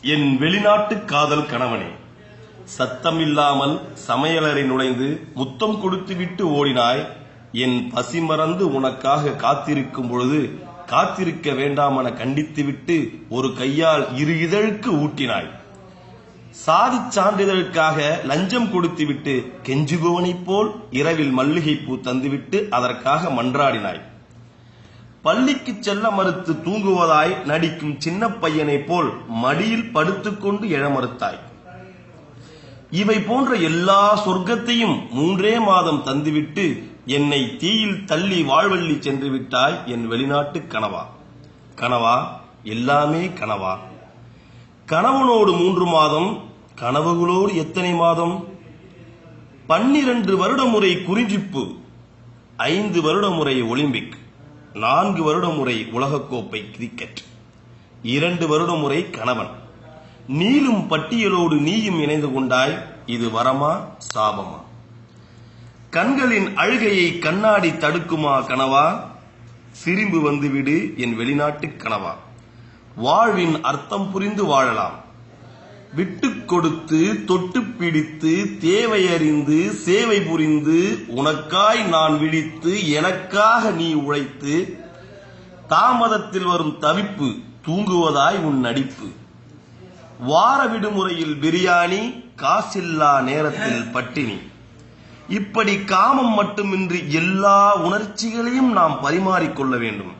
என் வெளிநாட்டு காதல் கணவனே, சத்தமில்லாமல் சமையலறை நுழைந்து முத்தம் கொடுத்துவிட்டு ஓடினாய். என் பசி மறந்து உனக்காக காத்திருக்கும் பொழுது காத்திருக்க வேண்டாம் என கண்டித்துவிட்டு ஒரு கையால் இரு இதழுக்கு ஊட்டினாய். சாதி சான்றிதழுக்காக லஞ்சம் கொடுத்துவிட்டு கெஞ்சுபவனைப் போல் இரவில் மல்லிகைப்பூ தந்துவிட்டு அதற்காக மன்றாடினாய். பள்ளிக்கு செல்ல மறுத்து தூங்குவதாய் நடிக்கும் சின்ன பையனைப் போல் மடியில் படுத்துக்கொண்டு எழ மறுத்தாய். இவை போன்ற எல்லா சொர்க்கத்தையும் 3 மாதம் தந்துவிட்டு என்னை தீயில் தள்ளி வாழ்வள்ளி சென்று விட்டாய். என் வெளிநாட்டு கனவா, கனவா, எல்லாமே கனவா. கணவனோடு 3 மாதம், கனவுகளோடு எத்தனை மாதம்? 12 வருட முறை குறிஞ்சிப்பு, 5 வருட முறை ஒலிம்பிக், 4 வருட முறை உலகக்கோப்பை கிரிக்கெட், 2 வருட முறை கணவன். நீளும் பட்டியலோடு நீயும் இணைந்து கொண்டாய். இது வரமா சாபமா? கண்களின் அழுகையை கண்ணாடி தடுக்குமா கனவா? சிரிம்பு வந்துவிடு என் வெளிநாட்டு கனவா. வாழ்வின் அர்த்தம் புரிந்து வாழலாம். விட்டு கொடுத்து தொட்டு பிடித்து தேவையறிந்து சேவை புரிந்து உனக்காய் நான் விழித்து எனக்காக நீ உழைத்து தாமதத்தில் வரும் தவிப்பு தூங்குவதாய் உன் நடிப்பு. வார விடுமுறையில் பிரியாணி, காசில்லா நேரத்தில் பட்டினி. இப்படி காமம் மட்டுமின்றி எல்லா உணர்ச்சிகளையும் நாம் பரிமாறிக்கொள்ள வேண்டும்.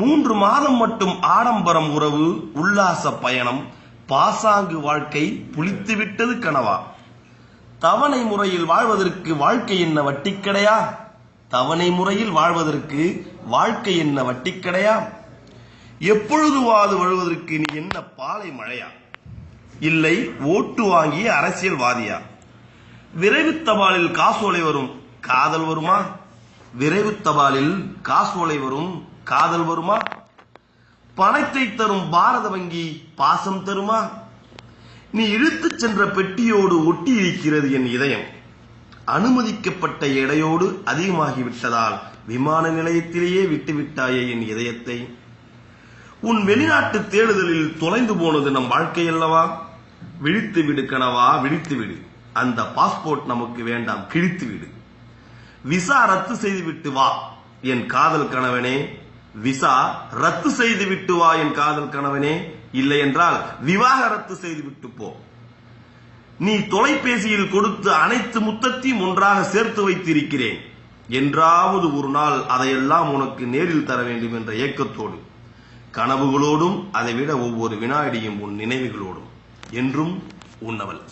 3 மாதம் மட்டும் ஆடம்பரம் உறவு, உல்லாச பயணம், பாசாங்கு வாழ்க்கை புளித்துவிட்டது கனவா. தவணை முறையில் வாழ்வதற்கு வாழ்க்கை என்ன வட்டிக்கடையா? தவணை முறையில் வாழ்வதற்கு வாழ்க்கை என்ன வட்டிக்கடையா? எப்பொழுதுவாது வருவதற்கு நீ என்ன பாலை மழையா? இல்லை ஓட்டு வாங்கிய அரசியல்வாதியா? விரைவு தபாலில் காசோலை வரும், காதல் வருமா? விரைவு தபாலில் காசோலை வரும், காதல் வருமா? பணத்தை தரும் பாரத வங்கி பாசம் தருமா? நீ இழுத்துச் சென்ற பெட்டியோடு ஒட்டி இருக்கிறது என் இதயம். அனுமதிக்கப்பட்ட எடையோடு அதிகமாகிவிட்டதால் விமான நிலையத்திலேயே விட்டுவிட்டாயே என் இதயத்தை. உன் வெளிநாட்டு தேடுதலில் தொலைந்து போனது நம் வாழ்க்கை அல்லவா? விழித்து விடு கனவா, விழித்து விடு. அந்த பாஸ்போர்ட் நமக்கு வேண்டாம், கிழித்து விடு. விசா ரத்து செய்துவிட்டு வா என் காதல் கணவனே. விசா ரத்து செய்துவிட்டு வா என் காதல் கணவனே. இல்லை என்றால் விவாகரத்து செய்துவிட்டு போ. நீ தொலைபேசியில் கொடுத்து அனைத்து முத்தத்தையும் ஒன்றாக சேர்த்து வைத்திருக்கிறேன். என்றாவது ஒரு நாள் அதையெல்லாம் உனக்கு நேரில் தர வேண்டும் என்ற ஏக்கத்தோடு, கனவுகளோடும், அதைவிட ஒவ்வொரு வினாடியும் உன் நினைவுகளோடும். என்றும் உன்னவள்.